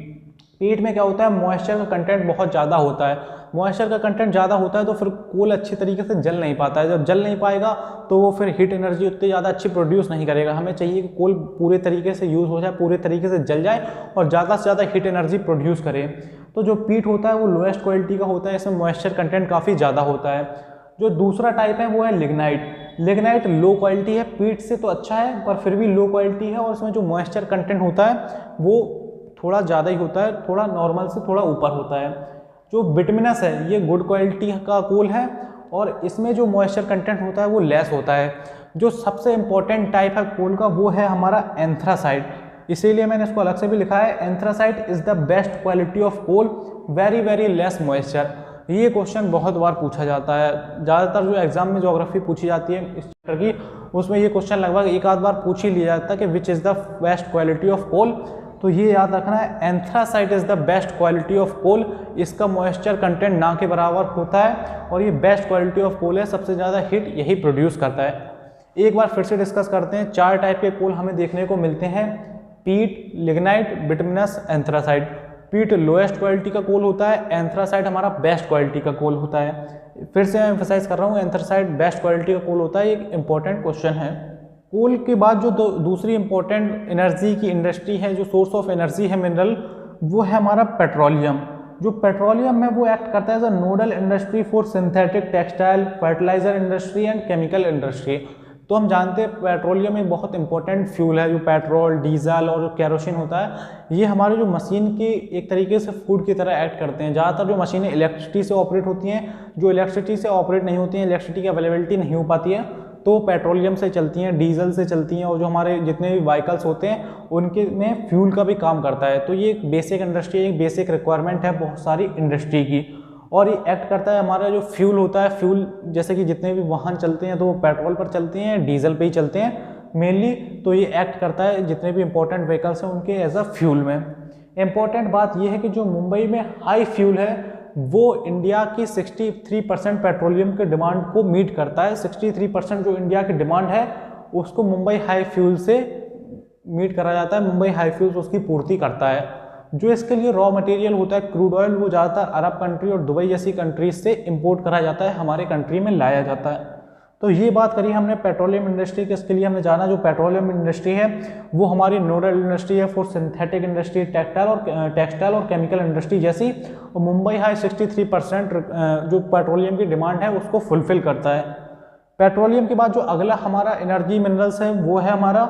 पीट में क्या होता है? मॉइस्चर का कंटेंट बहुत ज़्यादा होता है। मॉइस्चर का कंटेंट ज़्यादा होता है तो फिर कोल अच्छी तरीके से जल नहीं पाता है। जब जल नहीं पाएगा तो वो फिर हीट एनर्जी उतनी ज़्यादा अच्छी प्रोड्यूस नहीं करेगा। हमें चाहिए कि कोल पूरे तरीके से यूज़ हो जाए, पूरे तरीके से जल जाए और ज़्यादा से ज़्यादा हीट एनर्जी प्रोड्यूस करे। तो जो पीट होता है वो लोएस्ट क्वालिटी का होता है, इसमें मॉइस्चर कंटेंट काफ़ी ज़्यादा होता है। जो दूसरा टाइप है वो है लिग्नाइट। लिग्नाइट लो क्वालिटी है, पीट से तो अच्छा है पर फिर भी लो क्वालिटी है और इसमें जो मॉइस्चर कंटेंट होता है वो थोड़ा ज़्यादा ही होता है, थोड़ा नॉर्मल से थोड़ा ऊपर होता है। जो बिटुमिनस है ये गुड क्वालिटी का कोल है और इसमें जो मॉइस्चर कंटेंट होता है वो लेस होता है। जो सबसे इंपॉर्टेंट टाइप है कोल का वो है हमारा एंथ्रासाइट, इसीलिए मैंने इसको अलग से भी लिखा है। Anthracite is the best quality of coal, very less moisture. ये क्वेश्चन बहुत बार पूछा जाता है, ज़्यादातर जो एग्जाम में ज्योग्राफी पूछी जाती है इस चैप्टर की, उसमें ये क्वेश्चन लगभग एक आध बार पूछ ही लिया जाता है कि which is the best quality of coal. तो ये याद रखना है, anthracite is the best quality of coal. इसका मॉइस्चर कंटेंट ना के बराबर होता है और ये बेस्ट क्वालिटी ऑफ कोल है, सबसे ज़्यादा हीट यही प्रोड्यूस करता है। एक बार फिर से डिस्कस करते हैं। 4 टाइप के कोल हमें देखने को मिलते हैं: पीट, लिग्नाइट, बिटुमिनस, एंथ्रासाइट। पीट लोएस्ट क्वालिटी का कोल होता है, एंथ्रासाइट हमारा बेस्ट क्वालिटी का कोल होता है। फिर से मैं एम्फसाइज कर रहा हूँ, एंथ्रासाइट बेस्ट क्वालिटी का कोल होता है। एक इंपॉर्टेंट क्वेश्चन है। कोल के बाद जो दूसरी इंपॉर्टेंट एनर्जी की इंडस्ट्री है, जो सोर्स ऑफ एनर्जी है मिनरल, वो है हमारा पेट्रोलियम। जो पेट्रोलियम है वो एक्ट करता है as a nodal industry for synthetic textile, fertiliser industry and chemical industry. तो हम जानते हैं पेट्रोलियम एक बहुत इंपॉर्टेंट फ्यूल है। जो पेट्रोल, डीजल और जो केरोसिन होता है, ये हमारे जो मशीन की एक तरीके से फूड की तरह एक्ट करते हैं। ज़्यादातर जो मशीनें इलेक्ट्रिसिटी से ऑपरेट होती हैं, जो इलेक्ट्रिसिटी से ऑपरेट नहीं होती हैं, इलेक्ट्रिसिटी की अवेलेबिलिटी नहीं हो पाती है, तो पेट्रोलियम से चलती हैं, डीजल से चलती हैं और जो हमारे जितने भी व्हीकल्स होते हैं उनके में फ्यूल का भी काम करता है। तो ये एक बेसिक इंडस्ट्री, एक बेसिक रिक्वायरमेंट है बहुत सारी इंडस्ट्री की। और ये एक्ट करता है, हमारा जो फ्यूल होता है, फ्यूल जैसे कि जितने भी वाहन चलते हैं तो वो पेट्रोल पर चलते हैं, डीजल पे ही चलते हैं मेनली। तो ये एक्ट करता है जितने भी इंपॉर्टेंट व्हीकल्स हैं उनके एज अ फ्यूल में। इंपॉर्टेंट बात ये है कि जो मुंबई में हाई फ्यूल है वो इंडिया की 63% पेट्रोलियम के डिमांड को मीट करता है। 63% जो इंडिया की डिमांड है उसको मुंबई हाई फ्यूल से मीट करा जाता है, मुंबई हाई फ्यूल्स उसकी पूर्ति करता है। जो इसके लिए रॉ मटेरियल होता है क्रूड ऑयल, वो ज़्यादातर अरब कंट्री और दुबई जैसी कंट्रीज से इंपोर्ट करा जाता है, हमारे कंट्री में लाया जाता है। तो ये बात करी हमने पेट्रोलियम इंडस्ट्री के। इसके लिए हमने जाना जो पेट्रोलियम इंडस्ट्री है वो हमारी नोडल इंडस्ट्री है फॉर सिंथेटिक इंडस्ट्री, टेक्सटाइल और केमिकल इंडस्ट्री जैसी। और मुंबई हाई 63% जो पेट्रोलियम की डिमांड है उसको फुलफिल करता है। पेट्रोलियम के बाद जो अगला हमारा एनर्जी मिनरल्स है वो है हमारा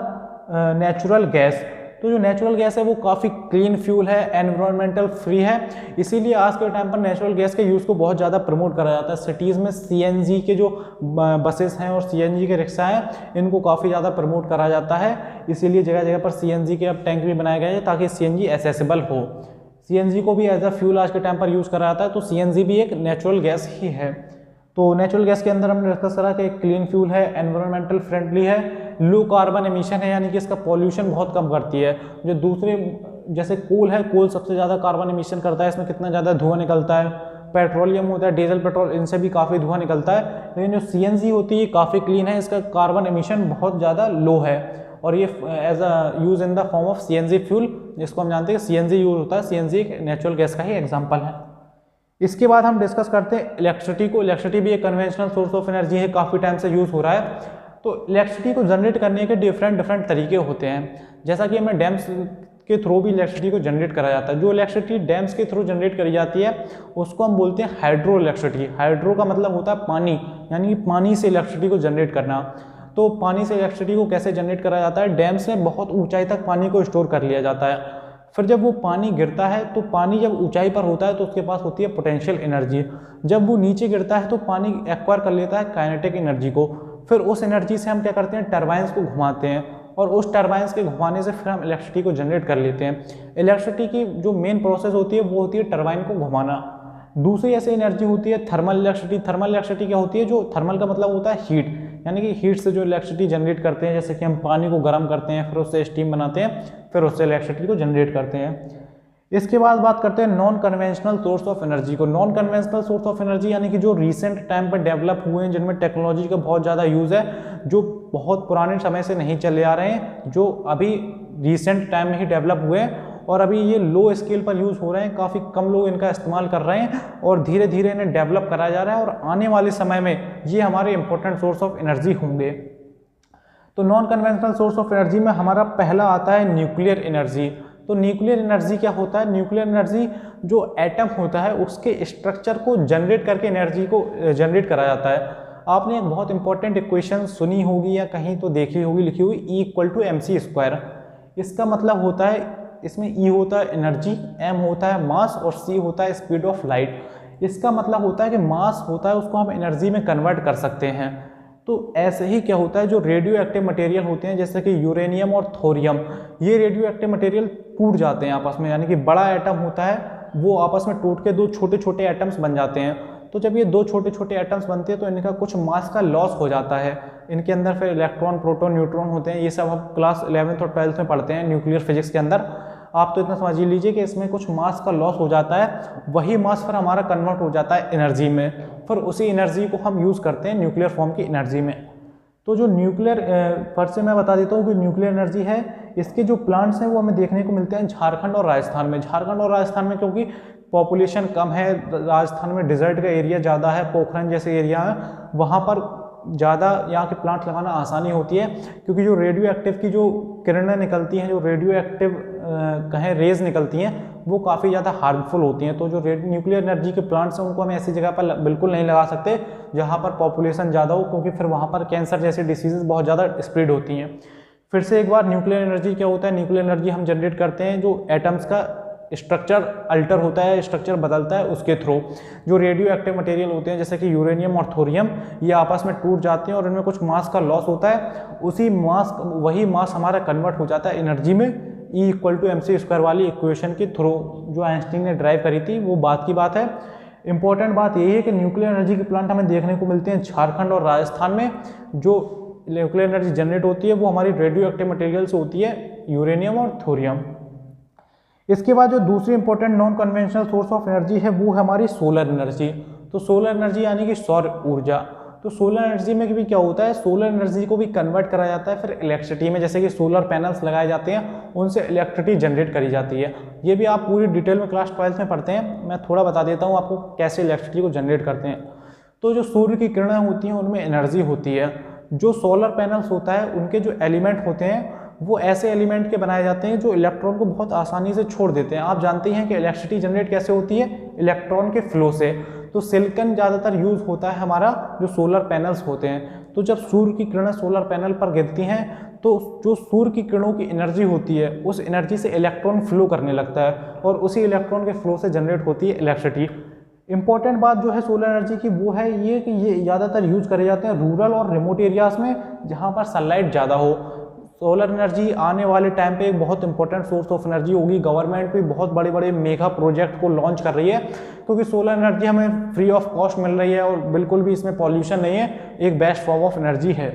नेचुरल गैस। तो जो नेचुरल गैस है वो काफ़ी क्लीन फ्यूल है, एनवायरमेंटल फ्री है, इसीलिए आज के टाइम पर नेचुरल गैस के यूज़ को बहुत ज़्यादा प्रमोट करा जाता है। सिटीज़ में सीएनजी के जो बसेस हैं और सीएनजी के रिक्शा हैं इनको काफ़ी ज़्यादा प्रमोट करा जाता है, इसीलिए जगह जगह पर सीएनजी के अब टैंक भी बनाए गए हैं ताकि सीएनजी एसेसिबल हो। सीएनजी को भी एज अ फ्यूल आज के टाइम पर यूज़ करा जाता है, तो सीएनजी भी एक नेचुरल गैस ही है। तो नेचुरल गैस के अंदर हमने डिस्कस करा कि क्लीन फ्यूल है, एनवायरमेंटल फ्रेंडली है, लो कार्बन एमिशन है, यानी कि इसका पॉल्यूशन बहुत कम करती है। जो दूसरे जैसे कोल है, कोल सबसे ज़्यादा कार्बन एमिशन करता है, इसमें कितना ज़्यादा धुआं निकलता है। पेट्रोलियम होता है, डीजल पेट्रोल, इनसे भी काफ़ी धुआं निकलता है, लेकिन जो सीएनजी होती है काफ़ी क्लीन है, इसका कार्बन एमिशन बहुत ज़्यादा लो है और ये as a use in the form of CNG fuel, जिसको हम जानते हैं सीएनजी यूज होता है। सीएनजी एक नेचुरल गैस का ही एग्जाम्पल है। इसके बाद हम डिस्कस करते हैं इलेक्ट्रिसिटी को। इलेक्ट्रिसिटी भी एक कन्वेंशनल सोर्स ऑफ एनर्जी है, काफ़ी टाइम से यूज़ हो रहा है। तो इलेक्ट्रिसिटी को जनरेट करने के डिफरेंट तरीके होते हैं, जैसा कि हमें डैम्स के थ्रू भी इलेक्ट्रिसिटी को जनरेट करा जाता है। जो इलेक्ट्रिसिटी डैम्स के थ्रू जनरेट करी जाती है उसको हम बोलते हैं हाइड्रो इलेक्ट्रिसिटी। हाइड्रो का मतलब होता है पानी, यानी कि पानी से इलेक्ट्रिसिटी को जनरेट करना। तो पानी से इलेक्ट्रिसिटी को कैसे जनरेट करा जाता है, डैम्स में बहुत ऊंचाई तक पानी को स्टोर कर लिया जाता है, फिर जब वो पानी गिरता है तो पानी जब ऊंचाई पर होता है तो उसके पास होती है पोटेंशियल एनर्जी, जब वो नीचे गिरता है तो पानी एक्वायर कर लेता है काइनेटिक एनर्जी को, फिर उस एनर्जी से हम क्या करते हैं, टरबाइंस को घुमाते हैं और उस टरबाइंस के घुमाने से फिर हम इलेक्ट्रिसिटी को जनरेट कर लेते हैं। इलेक्ट्रिसिटी की जो मेन प्रोसेस होती है वो होती है टरबाइन को घुमाना। दूसरी ऐसी एनर्जी होती है थर्मल इलेक्ट्रिसिटी। थर्मल इलेक्ट्रिसिटी क्या होती है, जो थर्मल का मतलब होता है हीट, यानी कि हीट से जो इलेक्ट्रिसिटी जनरेट करते हैं, जैसे कि हम पानी को गर्म करते हैं, फिर उससे स्टीम बनाते हैं, फिर उससे इलेक्ट्रिसिटी को जनरेट करते हैं। इसके बाद बात करते हैं non conventional source of energy को। Non conventional source of energy यानी कि जो रिसेंट टाइम पर डेवलप हुए हैं, जिनमें टेक्नोलॉजी का बहुत ज़्यादा यूज़ है, जो बहुत पुराने समय से नहीं चले आ रहे हैं, जो अभी रिसेंट टाइम में ही डेवलप हुए हैं और अभी ये लो स्केल पर यूज़ हो रहे हैं, काफ़ी कम लोग इनका इस्तेमाल कर रहे हैं और धीरे धीरे इन्हें डेवलप कराया जा रहा है और आने वाले समय में ये हमारे इंपॉर्टेंट सोर्स ऑफ एनर्जी होंगे। तो non conventional source of energy में हमारा पहला आता है न्यूक्लियर एनर्जी। तो न्यूक्लियर एनर्जी क्या होता है, न्यूक्लियर एनर्जी जो एटम होता है उसके स्ट्रक्चर को जनरेट करके एनर्जी को जनरेट करा जाता है। आपने एक बहुत इंपॉर्टेंट इक्वेशन सुनी होगी या कहीं तो देखी होगी, लिखी हुई E=mc²। इसका मतलब होता है, इसमें E होता है एनर्जी, M होता है मास और C होता है स्पीड ऑफ लाइट। इसका मतलब होता है कि मास होता है उसको हम एनर्जी में कन्वर्ट कर सकते हैं। तो ऐसे ही क्या होता है, जो रेडियो एक्टिव मटेरियल होते हैं जैसे कि यूरेनियम और थोरियम, ये रेडियो एक्टिव मटेरियल टूट जाते हैं आपस में, यानी कि बड़ा एटम होता है वो आपस में टूट के दो छोटे छोटे एटम्स बन जाते हैं। तो जब ये दो छोटे छोटे एटम्स बनते हैं तो इनका कुछ मास का लॉस हो जाता है। इनके अंदर फिर इलेक्ट्रॉन, प्रोटॉन, न्यूट्रॉन होते हैं। ये सब हम क्लास 11th और 12th में पढ़ते हैं न्यूक्लियर फिजिक्स के अंदर। आप तो इतना समझ लीजिए कि इसमें कुछ मास का लॉस हो जाता है, वही मास फिर हमारा कन्वर्ट हो जाता है एनर्जी में, फिर उसी एनर्जी को हम यूज़ करते हैं न्यूक्लियर फॉर्म की एनर्जी में। तो जो न्यूक्लियर पर से मैं बता देता हूँ कि न्यूक्लियर एनर्जी है, इसके जो प्लांट्स हैं वो हमें देखने को मिलते हैं झारखंड और राजस्थान में। झारखंड और राजस्थान में क्योंकि पॉपुलेशन कम है, राजस्थान में डिजर्ट का एरिया ज़्यादा है, पोखरन जैसे एरिया है, वहाँ पर ज़्यादा यहाँ के प्लांट लगाना आसानी होती है, क्योंकि जो रेडियो एक्टिव की जो किरणें निकलती हैं, जो रेडियो एक्टिव कहें रेज निकलती हैं, वो काफ़ी ज़्यादा हार्मफुल होती हैं। तो जो न्यूक्लियर एनर्जी के प्लांट्स हैं उनको हम ऐसी जगह पर बिल्कुल नहीं लगा सकते जहाँ पर पॉपुलेशन ज़्यादा हो, क्योंकि फिर वहाँ पर कैंसर जैसी डिसीज़ बहुत ज़्यादा स्प्रेड होती हैं। फिर से एक बार, न्यूक्लियर एनर्जी क्या होता है, न्यूक्लियर एनर्जी हम जनरेट करते हैं जो एटम्स का स्ट्रक्चर अल्टर होता है, स्ट्रक्चर बदलता है, उसके थ्रू। जो रेडियो एक्टिव मटेरियल होते हैं जैसे कि यूरेनियम और थोरियम, ये आपस में टूट जाते हैं और इनमें कुछ मास का लॉस होता है, उसी मास, वही मास हमारा कन्वर्ट हो जाता है एनर्जी में E=mc² वाली इक्वेशन के थ्रू, जो आइंस्टीन ने ड्राइव करी थी, वो बात की बात है। इंपॉर्टेंट बात यही है कि न्यूक्लियर एनर्जी के प्लांट हमें देखने को मिलते हैं झारखंड और राजस्थान में। जो न्यूक्लियर एनर्जी जनरेट होती है वो हमारी रेडियो एक्टिव मटेरियल से होती है, यूरेनियम और थोरियम। इसके बाद जो दूसरी important non conventional source of energy है वो है हमारी सोलर एनर्जी। तो सोलर एनर्जी यानी कि सौर ऊर्जा। तो सोलर एनर्जी में भी क्या होता है, सोलर एनर्जी को भी कन्वर्ट करा जाता है फिर इलेक्ट्रिसिटी में, जैसे कि सोलर पैनल्स लगाए जाते हैं, उनसे इलेक्ट्रिसिटी जनरेट करी जाती है। ये भी आप पूरी डिटेल में क्लास 12th में पढ़ते हैं, मैं थोड़ा बता देता हूँ आपको कैसे इलेक्ट्रिसिटी को जनरेट करते हैं। तो जो सूर्य की किरणें होती हैं उनमें एनर्जी होती है। जो सोलर पैनल्स होता है उनके जो एलिमेंट होते हैं वो ऐसे एलिमेंट के बनाए जाते हैं जो इलेक्ट्रॉन को बहुत आसानी से छोड़ देते हैं। आप जानते हैं कि इलेक्ट्रिसिटी जनरेट कैसे होती है, इलेक्ट्रॉन के फ्लो से। तो सिलिकॉन ज़्यादातर यूज़ होता है हमारा जो सोलर पैनल्स होते हैं। तो जब सूर्य की किरणें सोलर पैनल पर गिरती हैं तो जो सूर्य की किरणों की एनर्जी होती है उस एनर्जी से इलेक्ट्रॉन फ्लो करने लगता है और उसी इलेक्ट्रॉन के फ्लो से जनरेट होती है इलेक्ट्रिसिटी। इंपॉर्टेंट बात जो है सोलर एनर्जी की वो है ये कि ये ज़्यादातर यूज करे जाते हैं रूरल और रिमोट एरियाज़ में जहाँ पर सनलाइट ज़्यादा हो। सोलर एनर्जी आने वाले टाइम पे एक बहुत इंपॉर्टेंट सोर्स ऑफ एनर्जी होगी। गवर्नमेंट भी बहुत बड़े बड़े मेगा प्रोजेक्ट को लॉन्च कर रही है क्योंकि सोलर एनर्जी हमें फ्री ऑफ कॉस्ट मिल रही है और बिल्कुल भी इसमें पॉल्यूशन नहीं है, एक बेस्ट फॉर्म ऑफ एनर्जी है।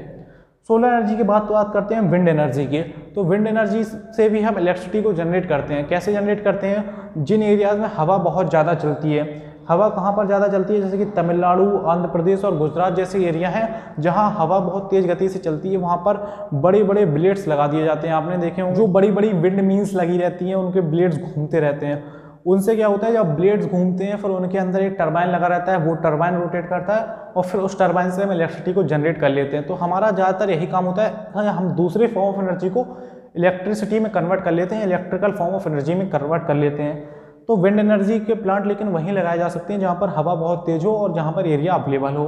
सोलर एनर्जी की बात करते हैं विंड एनर्जी की। तो विंड एनर्जी से भी हम इलेक्ट्रिसिटी को जनरेट करते हैं। कैसे जनरेट करते हैं? जिन एरियाज़ में हवा बहुत ज़्यादा चलती है। हवा कहाँ पर ज़्यादा चलती है? जैसे कि तमिलनाडु, आंध्र प्रदेश और गुजरात जैसे एरिया हैं जहाँ हवा बहुत तेज़ गति से चलती है, वहाँ पर बड़े बड़े ब्लेड्स लगा दिए जाते हैं। आपने देखे होंगे जो बड़ी बड़ी विंड मील्स लगी रहती हैं उनके ब्लेड्स घूमते रहते हैं। उनसे क्या होता है, जब ब्लेड्स घूमते हैं फिर उनके अंदर एक टरबाइन लगा रहता है, वो टरबाइन रोटेट करता है और फिर उस टरबाइन से हम इलेक्ट्रिसिटी को जनरेट कर लेते हैं। तो हमारा ज़्यादातर यही काम होता है, हम दूसरे फॉर्म ऑफ एनर्जी को इलेक्ट्रिसिटी में कन्वर्ट कर लेते हैं, इलेक्ट्रिकल फॉर्म ऑफ एनर्जी में कन्वर्ट कर लेते हैं। तो विंड एनर्जी के प्लांट लेकिन वहीं लगाए जा सकते हैं जहाँ पर हवा बहुत तेज हो और जहाँ पर एरिया अवेलेबल हो।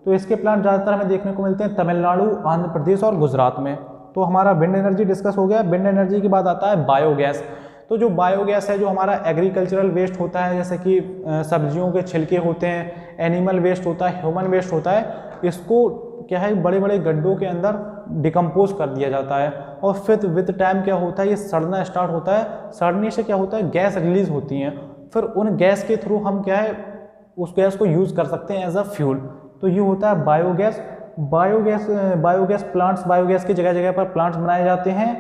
तो इसके प्लांट ज़्यादातर हमें देखने को मिलते हैं तमिलनाडु, आंध्र प्रदेश और गुजरात में। तो हमारा विंड एनर्जी डिस्कस हो गया। विंड एनर्जी के बाद आता है बायोगैस। तो जो बायोगैस है, जो हमारा एग्रीकल्चरल वेस्ट होता है, जैसे कि सब्जियों के छिलके होते हैं, एनिमल वेस्ट होता है, ह्यूमन वेस्ट होता है, इसको क्या है बड़े बड़े गड्ढों के अंदर डिकम्पोज कर दिया जाता है और फिर विद टाइम क्या होता है, ये सड़ना स्टार्ट होता है। सड़ने से क्या होता है, गैस रिलीज होती हैं। फिर उन गैस के थ्रू हम क्या है उस गैस को यूज़ कर सकते हैं एज अ फ्यूल। तो ये होता है बायोगैस। बायोगैस प्लांट्स, बायोगैस की जगह जगह पर प्लांट्स बनाए जाते हैं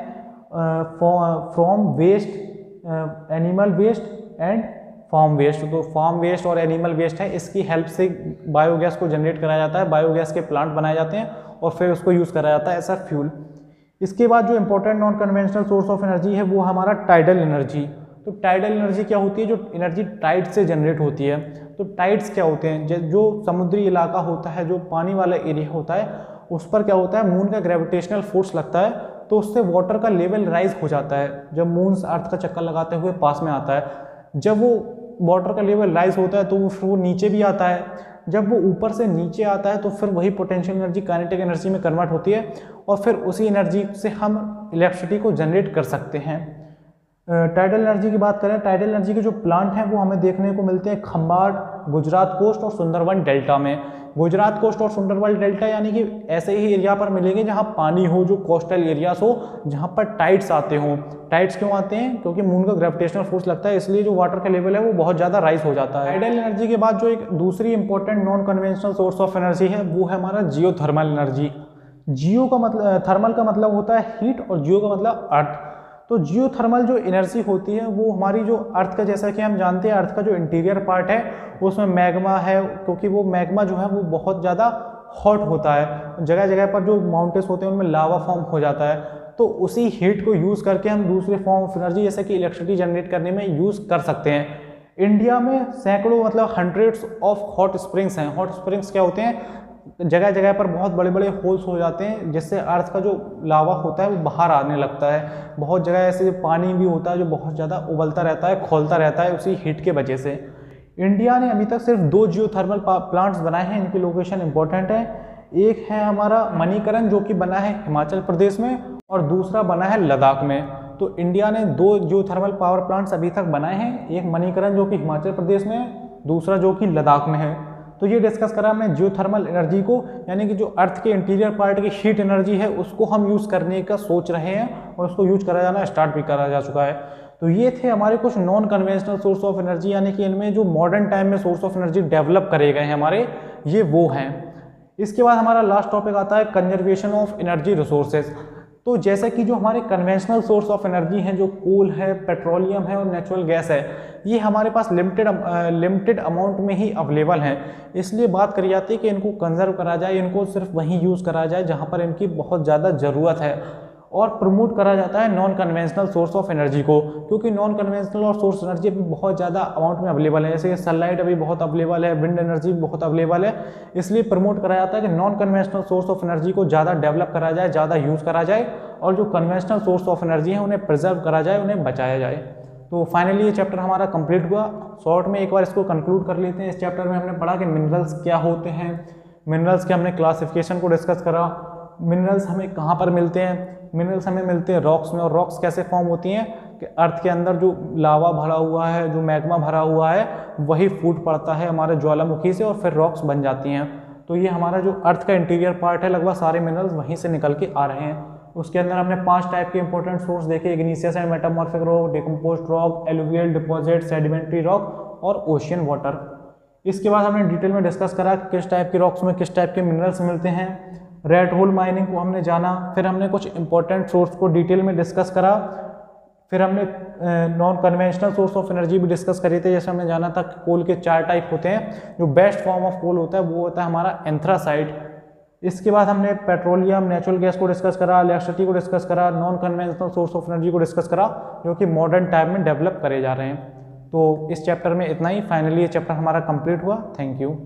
from waste, animal waste and farm waste. तो फार्म वेस्ट और एनिमल वेस्ट है, इसकी हेल्प से बायोगैस को जनरेट कराया जाता है। बायोगैस के प्लांट बनाए जाते हैं और फिर उसको यूज़ करा जाता है एज अ फ्यूल। इसके बाद जो important non conventional source of energy है वो हमारा टाइडल एनर्जी। तो टाइडल एनर्जी क्या होती है? जो एनर्जी टाइड से जनरेट होती है। तो टाइड्स क्या होते हैं? जो समुद्री इलाका होता है, जो पानी वाला एरिया होता है, उस पर क्या होता है, मून का ग्रेविटेशनल फोर्स लगता है तो उससे वाटर का लेवल राइज हो जाता है। जब मून अर्थ का चक्कर लगाते हुए पास में आता है, जब वो वाटर का लेवल राइज होता है तो वो नीचे भी आता है। जब वो ऊपर से नीचे आता है तो फिर वही पोटेंशियल एनर्जी काइनेटिक एनर्जी में कन्वर्ट होती है और फिर उसी एनर्जी से हम इलेक्ट्रिसिटी को जनरेट कर सकते हैं। टाइडल एनर्जी की बात करें, टाइडल एनर्जी के जो प्लांट हैं वो हमें देखने को मिलते हैं खंबाट, गुजरात कोस्ट और सुंदरवन डेल्टा में। गुजरात कोस्ट और सुंदरवन डेल्टा यानी कि ऐसे ही एरिया पर मिलेंगे जहाँ पानी हो, जो कोस्टल एरियाज हो, जहाँ पर टाइड्स आते हों। टाइड्स क्यों आते हैं? क्योंकि मून का ग्रेविटेशनल फोर्स लगता है, इसलिए जो वाटर का लेवल है वो बहुत ज़्यादा राइज हो जाता है। टाइडल एनर्जी के बाद जो एक दूसरी important non conventional source of energy है वो है हमारा जियोथर्मल एनर्जी। जियो का मतलब, थर्मल का मतलब होता है हीट और जियो का मतलब अर्थ। तो जियोथर्मल जो एनर्जी होती है वो हमारी जो अर्थ का, जैसा कि हम जानते हैं अर्थ का जो इंटीरियर पार्ट है उसमें मैग्मा है, क्योंकि वो मैग्मा जो है वो बहुत ज़्यादा हॉट होता है। जगह जगह पर जो माउंटेन्स होते हैं उनमें लावा फॉर्म हो जाता है। तो उसी हीट को यूज़ करके हम दूसरे फॉर्म ऑफ एनर्जी जैसे कि इलेक्ट्रिसिटी जनरेट करने में यूज़ कर सकते हैं। इंडिया में सैकड़ों मतलब हंड्रेड्स ऑफ हॉट स्प्रिंग्स हैं। हॉट स्प्रिंग्स क्या होते हैं? जगह जगह पर बहुत बड़े बड़े होल्स हो जाते हैं जिससे अर्थ का जो लावा होता है वो बाहर आने लगता है। बहुत जगह ऐसे पानी भी होता है जो बहुत ज़्यादा उबलता रहता है, खौलता रहता है उसी हीट के वजह से। इंडिया ने अभी तक सिर्फ 2 जियोथर्मल प्लांट्स बनाए हैं, इनकी लोकेशन इंपॉर्टेंट है। एक है हमारा मणिकरण जो कि बना है हिमाचल प्रदेश में और दूसरा बना है लद्दाख में। तो इंडिया ने 2 जियोथर्मल पावर प्लांट्स अभी तक बनाए हैं, एक मणिकरण जो कि हिमाचल प्रदेश में है, दूसरा जो कि लद्दाख में है। तो ये डिस्कस करा हमने जियोथर्मल एनर्जी को, यानी कि जो अर्थ के इंटीरियर पार्ट की हीट एनर्जी है उसको हम यूज़ करने का सोच रहे हैं और उसको यूज करा जाना स्टार्ट भी करा जा चुका है। तो ये थे हमारे कुछ non conventional source of energy, यानी कि इनमें जो मॉडर्न टाइम में सोर्स ऑफ एनर्जी डेवलप करे गए हैं हमारे, ये वो हैं। इसके बाद हमारा लास्ट टॉपिक आता है कंजर्वेशन ऑफ एनर्जी रिसोर्सेज। तो जैसे कि जो हमारे कन्वेंशनल सोर्स ऑफ एनर्जी हैं, जो कोल है, पेट्रोलियम है और नेचुरल गैस है, ये हमारे पास लिमिटेड अमाउंट में ही अवेलेबल हैं। इसलिए बात करी जाती है कि इनको कंजर्व करा जाए, इनको सिर्फ वहीं यूज़ करा जाए जहाँ पर इनकी बहुत ज़्यादा ज़रूरत है। और प्रमोट करा जाता है non conventional source of energy को, क्योंकि नॉन कन्वेंशनल और सोर्स एनर्जी अभी बहुत ज़्यादा अमाउंट में अवेलेबल है। जैसे सनलाइट अभी बहुत अवेलेबल है, विंड एनर्जी बहुत अवेलेबल है, इसलिए प्रमोट करा जाता है कि non conventional source of energy को ज़्यादा डेवलप करा जाए, ज़्यादा यूज़ करा जाए और जो कन्वेंशनल सोर्स ऑफ एनर्जी है उन्हें प्रिजर्व करा जाए, उन्हें बचाया जाए। तो फाइनली ये चैप्टर हमारा कंप्लीट हुआ। शॉर्ट में एक बार इसको कंक्लूड कर लेते हैं। इस चैप्टर में हमने पढ़ा कि मिनरल्स क्या होते हैं, मिनरल्स के हमने क्लासिफिकेशन को डिस्कस करा। मिनरल्स हमें कहाँ पर मिलते हैं, मिनरल्स हमें मिलते हैं रॉक्स में, और रॉक्स कैसे फॉर्म होती हैं कि अर्थ के अंदर जो लावा भरा हुआ है, जो मैग्मा भरा हुआ है, वही फूट पड़ता है हमारे ज्वालामुखी से और फिर रॉक्स बन जाती हैं। तो ये हमारा जो अर्थ का इंटीरियर पार्ट है, लगभग सारे मिनरल्स वहीं से निकल के आ रहे हैं। उसके अंदर हमने 5 टाइप के इंपॉर्टेंट सोर्स देखे, igneous and metamorphic rock, decomposed rock, alluvial deposit, sedimentary rock और ओशियन वाटर। इसके बाद हमने डिटेल में डिस्कस करा कि किस टाइप के रॉक्स में किस टाइप के मिनरल्स मिलते हैं। रेड होल माइनिंग को हमने जाना, फिर हमने कुछ इंपॉर्टेंट सोर्स को डिटेल में डिस्कस करा, फिर हमने non conventional source of energy भी डिस्कस करी थी। जैसे हमने जाना था कि कोल के 4 टाइप होते हैं। जो बेस्ट फॉर्म ऑफ कोल होता है वो होता है हमारा एंथ्रासाइट। इसके बाद हमने पेट्रोलियम, नेचुरल गैस को डिस्कस करा, इलेक्ट्रिसिटी को डिस्कस करा, non conventional source of energy को डिस्कस करा, जो कि मॉडर्न टाइम में डेवलप करे जा रहे हैं। तो इस चैप्टर में इतना ही। फाइनली ये चैप्टर हमारा कंप्लीट हुआ। Thank you.